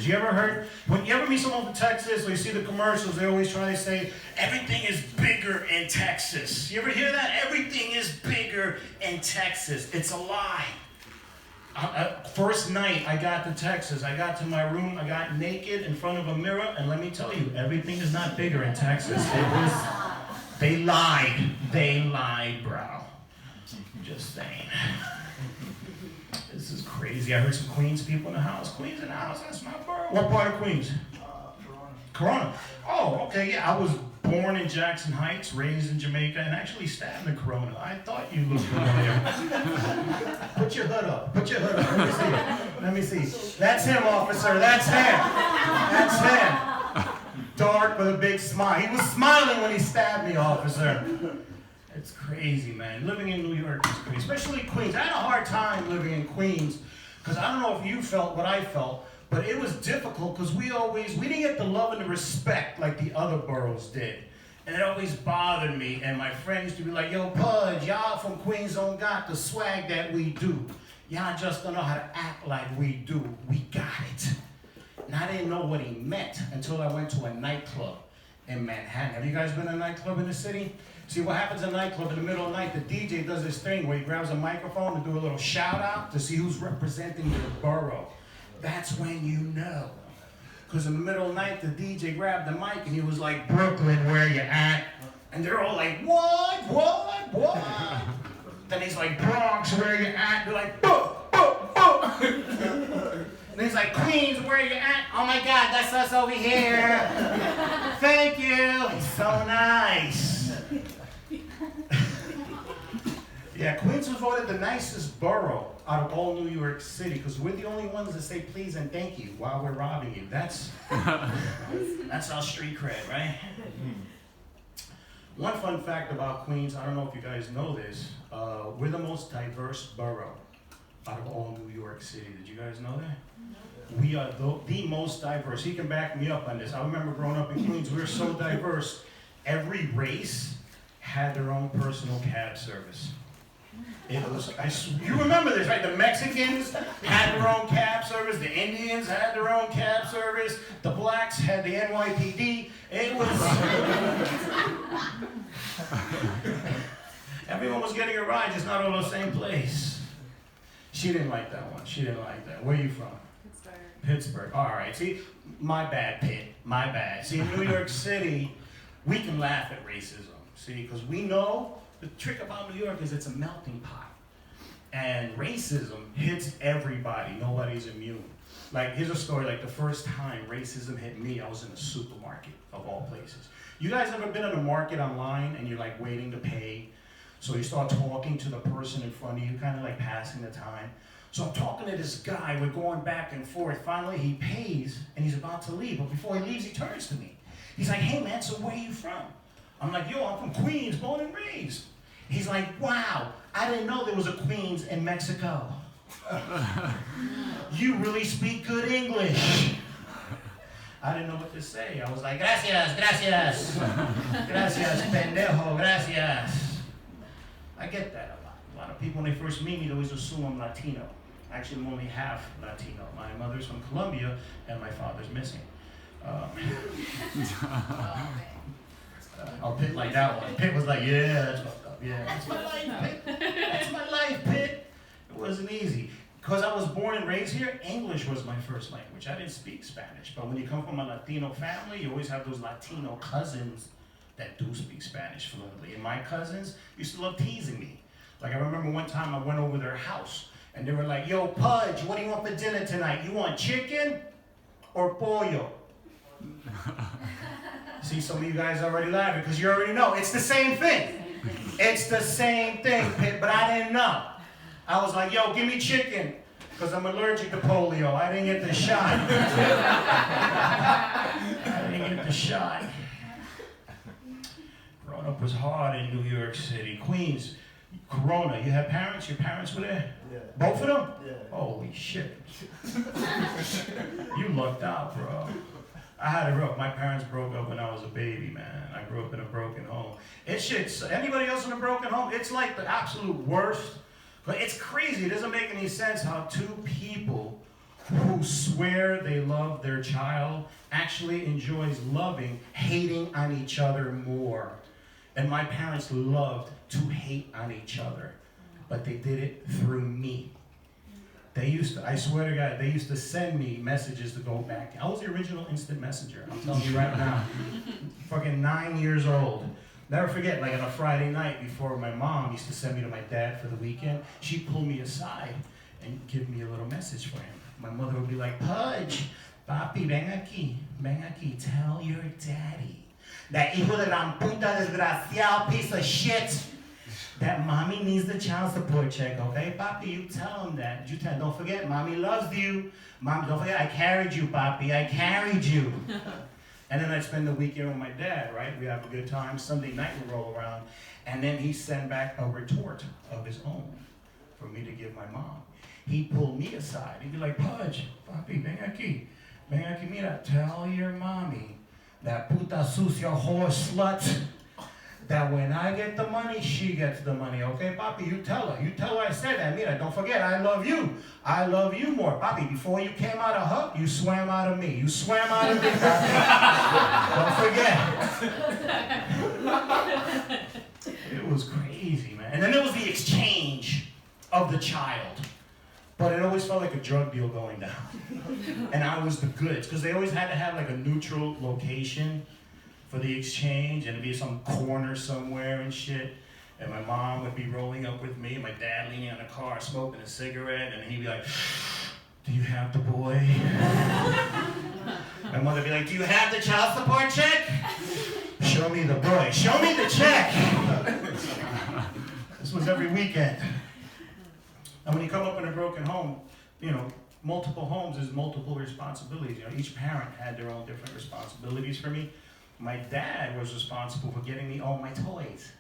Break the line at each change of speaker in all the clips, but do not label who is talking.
Texas. You ever heard, when you ever meet someone from Texas, or you see the commercials, they always try to say, everything is bigger in Texas. You ever hear that? Everything is bigger in Texas. It's a lie. First night I got to Texas, I got to my room, I got naked in front of a mirror, and let me tell you, everything is not bigger in Texas. They lied, bro. Just saying. This is crazy. I heard some Queens people in the house. Queens in the house, that's my borough. What part of Queens? Corona. Oh, okay, yeah. I was born in Jackson Heights, raised in Jamaica, and actually stabbed in Corona. I thought you looked familiar. Put your hood up. Put your hood up. Let me see. That's him, officer. That's him. That's him. Dark with a big smile. He was smiling when he stabbed me, officer. It's crazy, man. Living in New York is crazy, especially Queens. I had a hard time living in Queens because I don't know if you felt what I felt, but it was difficult because we didn't get the love and the respect like the other boroughs did. And it always bothered me. And my friends used to be like, yo, Pudge, y'all from Queens don't got the swag that we do. Y'all just don't know how to act like we do. We got it. And I didn't know what he meant until I went to a nightclub in Manhattan. Have you guys been to a nightclub in the city? See, what happens in a nightclub in the middle of the night, the DJ does this thing where he grabs a microphone to do a little shout out to see who's representing their borough. That's when you know. Because in the middle of the night, the DJ grabbed the mic and he was like, Brooklyn, where you at? And they're all like, what? Then he's like, Bronx, where you at? They're like, boom. And he's like, Queens, where you at? Oh my God, that's us over here. Thank you. He's so nice. Yeah, Queens was voted the nicest borough out of all New York City because we're the only ones that say please and thank you while we're robbing you. That's our street cred, right? One fun fact about Queens, I don't know if you guys know this, we're the most diverse borough out of all New York City. Did you guys know that? We are the most diverse. He can back me up on this. I remember growing up in Queens, we were so diverse. Every race had their own personal cab service. It was, you remember this, right? The Mexicans had their own cab service. The Indians had their own cab service. The blacks had the NYPD. It was... Everyone was getting a ride, just not all the same place. She didn't like that one. She didn't like that. Where are you from? Pittsburgh. All right. See, my bad, Pitt. My bad. See, in New York City, we can laugh at racism. See, because we know the trick about New York is it's a melting pot. And racism hits everybody. Nobody's immune. Like, here's a story. Like, the first time racism hit me, I was in a supermarket, of all places. You guys ever been in a market online and you're, like, waiting to pay? So you start talking to the person in front of you, kind of like passing the time. So I'm talking to this guy. We're going back and forth. Finally, he pays, and he's about to leave. But before he leaves, he turns to me. He's like, hey, man, so where are you from? I'm like, yo, I'm from Queens, born and raised. He's like, wow, I didn't know there was a Queens in Mexico. You really speak good English. I didn't know what to say. I was like, gracias, gracias. Gracias, pendejo, gracias. I get that a lot. A lot of people, when they first meet me, they always assume I'm Latino. Actually, I'm only half Latino. My mother's from Colombia, and my father's missing. Pitt like that one. Pitt was like, yeah, that's fucked up. Yeah, that's my life, Pitt. That's my life, Pitt. It wasn't easy. Because I was born and raised here, English was my first language. I didn't speak Spanish. But when you come from a Latino family, you always have those Latino cousins that do speak Spanish fluently. And my cousins used to love teasing me. Like, I remember one time I went over their house, and they were like, yo, Pudge, what do you want for dinner tonight? You want chicken or pollo? See, some of you guys already laughing because you already know. It's the same thing. It's the same thing, but I didn't know. I was like, yo, give me chicken because I'm allergic to polio. I didn't get the shot. I didn't get the shot. Growing up was hard in New York City. Queens, Corona, you had parents? Your parents were there?
Yeah.
Both of them?
Yeah.
Holy shit. You lucked out, bro. I had it rough. My parents broke up when I was a baby, man. I grew up in a broken home. Anybody else in a broken home? It's like the absolute worst. But it's crazy. It doesn't make any sense how two people who swear they love their child actually enjoys loving, hating on each other more. And my parents loved to hate on each other, but they did it through me. They used to, I swear to God, they used to send me messages to go back. I was the original instant messenger, I'm telling you right now. Fucking 9 years old. Never forget, like on a Friday night before my mom used to send me to my dad for the weekend, she'd pull me aside and give me a little message for him. My mother would be like, Pudge, papi, ven aquí, tell your daddy that hijo de la puta desgraciado piece of shit, that mommy needs the child support check, okay? Papi, you tell him that. You tell, don't forget, mommy loves you. Mom, don't forget, I carried you, papi, I carried you. And then I'd spend the weekend with my dad, right? We'd have a good time. Sunday night would roll around, and then he'd send back a retort of his own for me to give my mom. He'd pull me aside. He'd be like, Pudge, papi, ven aquí, mira, tell your mommy, that puta sucia whore slut, that when I get the money, she gets the money, okay, papi? You tell her I said that. Mira, don't forget, I love you more, papi. Before you came out of her, you swam out of me. You swam out of me, papi. Don't forget. It was crazy, man. And then there was the exchange of the child. But it always felt like a drug deal going down. And I was the goods, because they always had to have like a neutral location for the exchange, and it'd be some corner somewhere and shit. And my mom would be rolling up with me, my dad leaning on the car smoking a cigarette, and he'd be like, do you have the boy? My mother would be like, do you have the child support check? Show me the boy. Show me the check. This was every weekend. And when you come up in a broken home, you know, multiple homes is multiple responsibilities. You know, each parent had their own different responsibilities for me. My dad was responsible for getting me all my toys.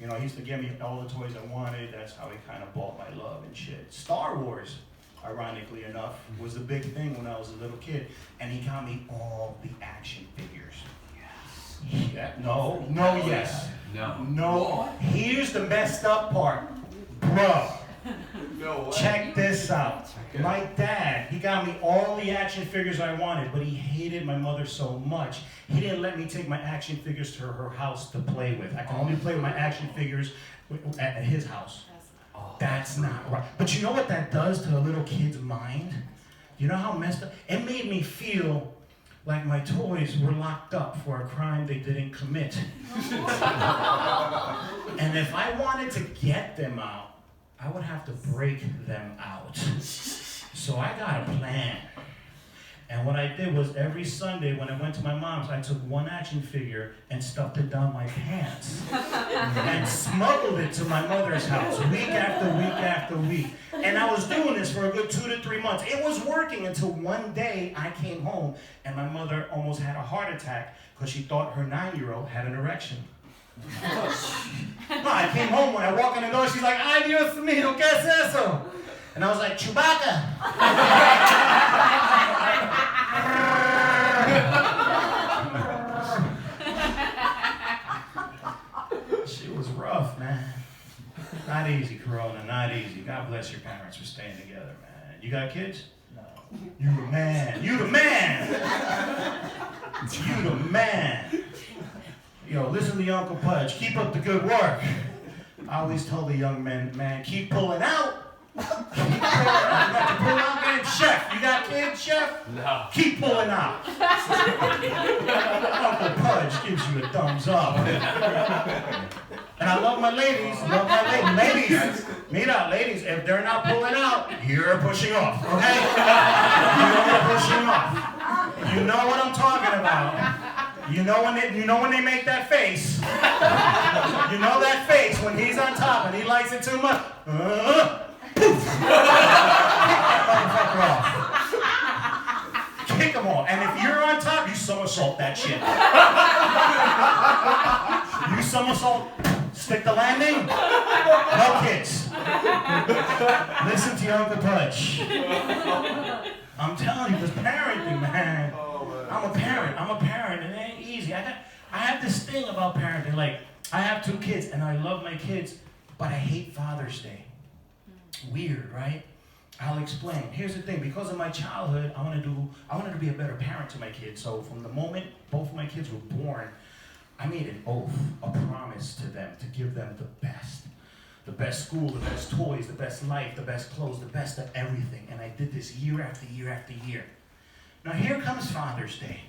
You know, he used to give me all the toys I wanted. That's how he kind of bought my love and shit. Star Wars, ironically enough, was a big thing when I was a little kid. And he got me all the action figures. Yes. Yeah, no, yes. No. Here's the messed up part. Bro. No, check this out. My dad, he got me all the action figures I wanted, but he hated my mother so much, he didn't let me take my action figures to her house to play with. I can only play with my action figures at his house. That's not right. But you know what that does to a little kid's mind? You know how messed up? It made me feel like my toys were locked up for a crime they didn't commit. And if I wanted to get them out, I would have to break them out. So I got a plan. And what I did was every Sunday when I went to my mom's, I took one action figure and stuffed it down my pants and smuggled it to my mother's house week after week after week. And I was doing this for a good 2 to 3 months. It was working until one day I came home and my mother almost had a heart attack because she thought her 9-year-old had an erection. No, I came home, when I walk in the door, she's like, ay, Dios mío, ¿qué es eso? And I was like, Chewbacca. She was rough, man. Not easy, Corona, not easy. God bless your parents for staying together, man. You got kids? No. You the man. You the man. You the man. Yo, listen to your Uncle Pudge. Keep up the good work. I always tell the young men, man, keep pulling out. Keep pulling out. You got to pull out, man. Chef, you got kids, Chef? No. Keep pulling out. Uncle Pudge gives you a thumbs up. And I love my ladies. Ladies, mira, ladies, if they're not pulling out, you're pushing off, okay? You're pushing off. You know what I'm talking about. You know when they make that face. You know that face when he's on top and he likes it too much. Poof. Kick him off. And if you're on top, you somersault that shit. You somersault, stick the landing. No kids. Listen to your Uncle Pudge. I'm telling you, this parenting, man. I'm a parent, and it ain't easy. I have this thing about parenting, like, I have 2 kids, and I love my kids, but I hate Father's Day. Weird, right? I'll explain. Here's the thing. Because of my childhood, I wanted to be a better parent to my kids. So from the moment both of my kids were born, I made an oath, a promise to them to give them the best. The best school, the best toys, the best life, the best clothes, the best of everything. And I did this year after year after year. Now here comes Father's Day.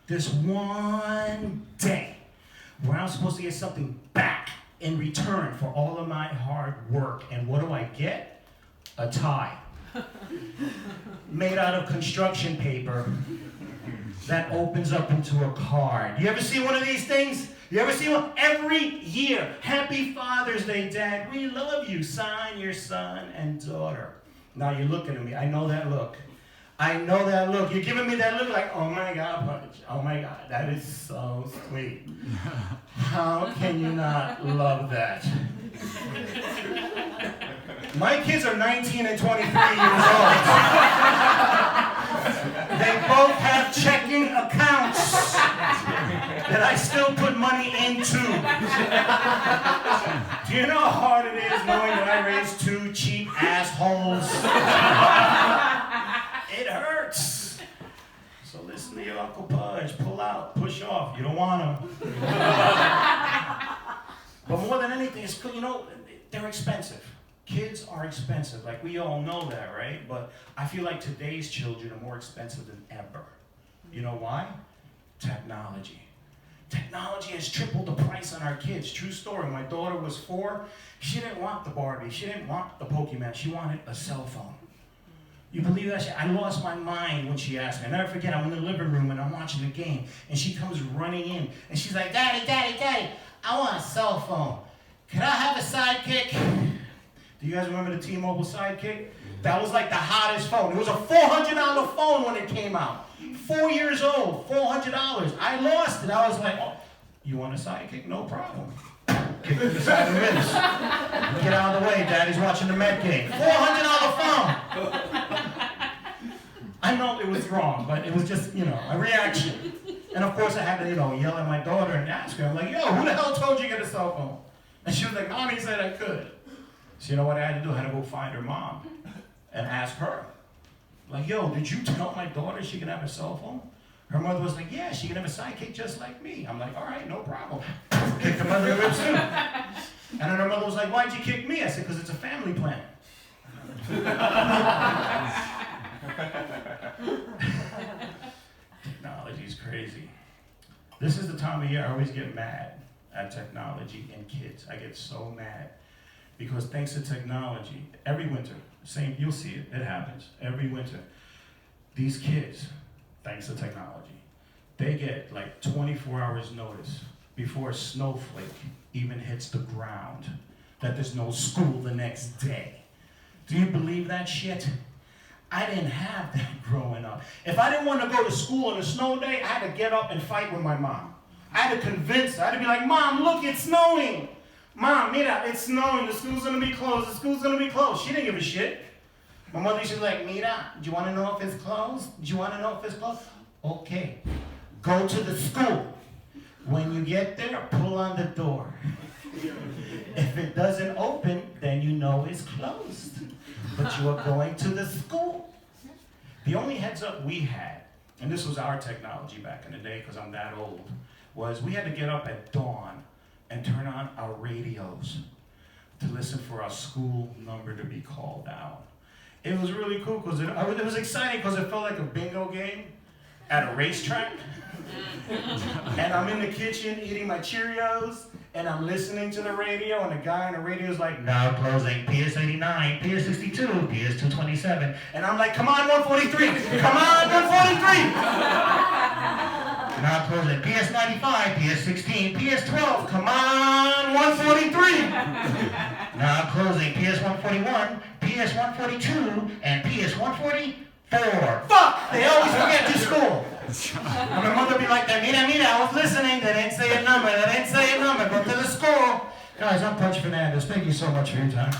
This one day where I'm supposed to get something back in return for all of my hard work. And what do I get? A tie. Made out of construction paper that opens up into a card. You ever see one of these things? You ever see one? Every year. Happy Father's Day, Dad. We love you. Sign your son and daughter. Now you're looking at me. I know that look. I know that look. You're giving me that look like, oh my God, Punch. Oh my God, that is so sweet. How can you not love that? My kids are 19 and 23 years old. They both have checking accounts that I still put money into. Do you know how hard it is knowing that I raised two cheap assholes? It hurts. So listen to your Uncle Pudge. Pull out, push off. You don't want them. But more than anything, it's, you know, they're expensive. Kids are expensive. Like, we all know that, right? But I feel like today's children are more expensive than ever. You know why? Technology. Technology has tripled the price on our kids. True story. My daughter was 4. She didn't want the Barbie. She didn't want the Pokemon. She wanted a cell phone. You believe that shit? I lost my mind when she asked me. I never forget, I'm in the living room and I'm watching the game. And she comes running in. And she's like, Daddy, Daddy, Daddy, I want a cell phone. Can I have a sidekick? Do you guys remember the T-Mobile Sidekick? That was like the hottest phone. It was a $400 phone when it came out. 4 years old, $400. I lost it. I was like, oh, you want a Sidekick? No problem. Kick to the side of the ribs. Get out of the way. Daddy's watching the Met game. $400 phone. I know it was wrong, but it was just, you know, a reaction. And of course I had to, you know, yell at my daughter and ask her. I'm like, yo, who the hell told you to get a cell phone? And she was like, Mommy said I could. So you know what I had to do? I had to go find her mom and ask her. Like, yo, did you tell my daughter she can have a cell phone? Her mother was like, yeah, she can have a sidekick just like me. I'm like, all right, no problem. Kicked her mother in the ribs too. And then her mother was like, why'd you kick me? I said, because it's a family plan. Technology is crazy. This is the time of year I always get mad at technology and kids. I get so mad. Because thanks to technology, every winter, same, you'll see it, it happens. Every winter, these kids, thanks to technology, they get like 24 hours notice before a snowflake even hits the ground that there's no school the next day. Do you believe that shit? I didn't have that growing up. If I didn't want to go to school on a snow day, I had to get up and fight with my mom. I had to convince her. I had to be like, Mom, look, it's snowing. Mom, mira, it's snowing. The school's going to be closed. The school's going to be closed. She didn't give a shit. My mother used to be like, mira, do you want to know if it's closed? Do you want to know if it's closed? Okay. Go to the school. When you get there, pull on the door. If it doesn't open, then you know it's closed. But you are going to the school. The only heads up we had, and this was our technology back in the day because I'm that old, was we had to get up at dawn and turn on our radios to listen for our school number to be called out. It was really cool because it was exciting because it felt like a bingo game at a racetrack. And I'm in the kitchen eating my Cheerios and I'm listening to the radio and the guy on the radio is like, now closing PS89, PS62, PS227. And I'm like, come on, 143, come on, 143. Now closing PS95, PS16, PS12, come on, 143. Now closing PS141, PS142, and PS144. Fuck! They always forget to school. And my mother would be like, mira, I was listening. They didn't say a number. Go to the school. Guys, I'm Punch Fernandez. Thank you so much for your time.